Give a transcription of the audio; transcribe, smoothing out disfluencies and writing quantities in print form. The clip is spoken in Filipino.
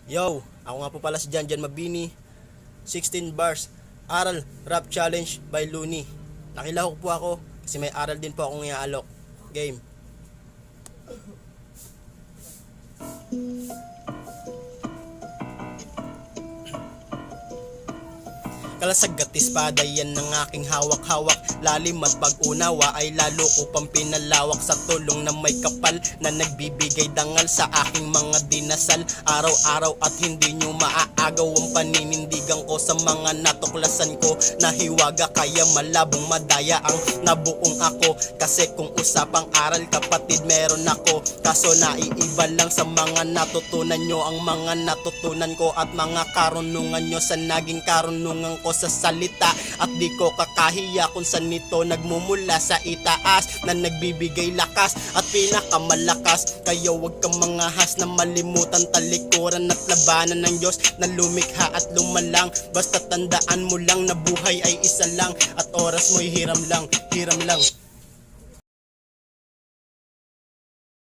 Yo, ako nga po pala si Janjan Mabini. 16 bars, Aral Rap Challenge by Looney. Nakilahok po ako kasi may aral din po akong iaalok. Game. Kalasag at espada yan ng aking hawak-hawak. Lalim at pag-unawa ay lalo ko pang pinalawak. Sa tulong na may kapal na nagbibigay dangal sa aking mga dinasal araw-araw at hindi nyo maaagaw ang paninindigan ko sa mga natuklasan ko. Nahiwaga kaya malabong madaya ang nabuong ako. Kasi kung usapang aral kapatid meron ako. Kaso naiiba lang sa mga natutunan nyo ang mga natutunan ko at mga karunungan nyo sa naging karunungan ko sa salita. At di ko kakahiya kung saan nito nagmumula sa itaas na nagbibigay lakas at pinakamalakas. Kaya wag kang mangahas na malimutan talikuran at labanan ng Diyos na lumikha at lumalang. Basta tandaan mo lang na buhay ay isa lang at oras mo'y hiram lang, hiram lang.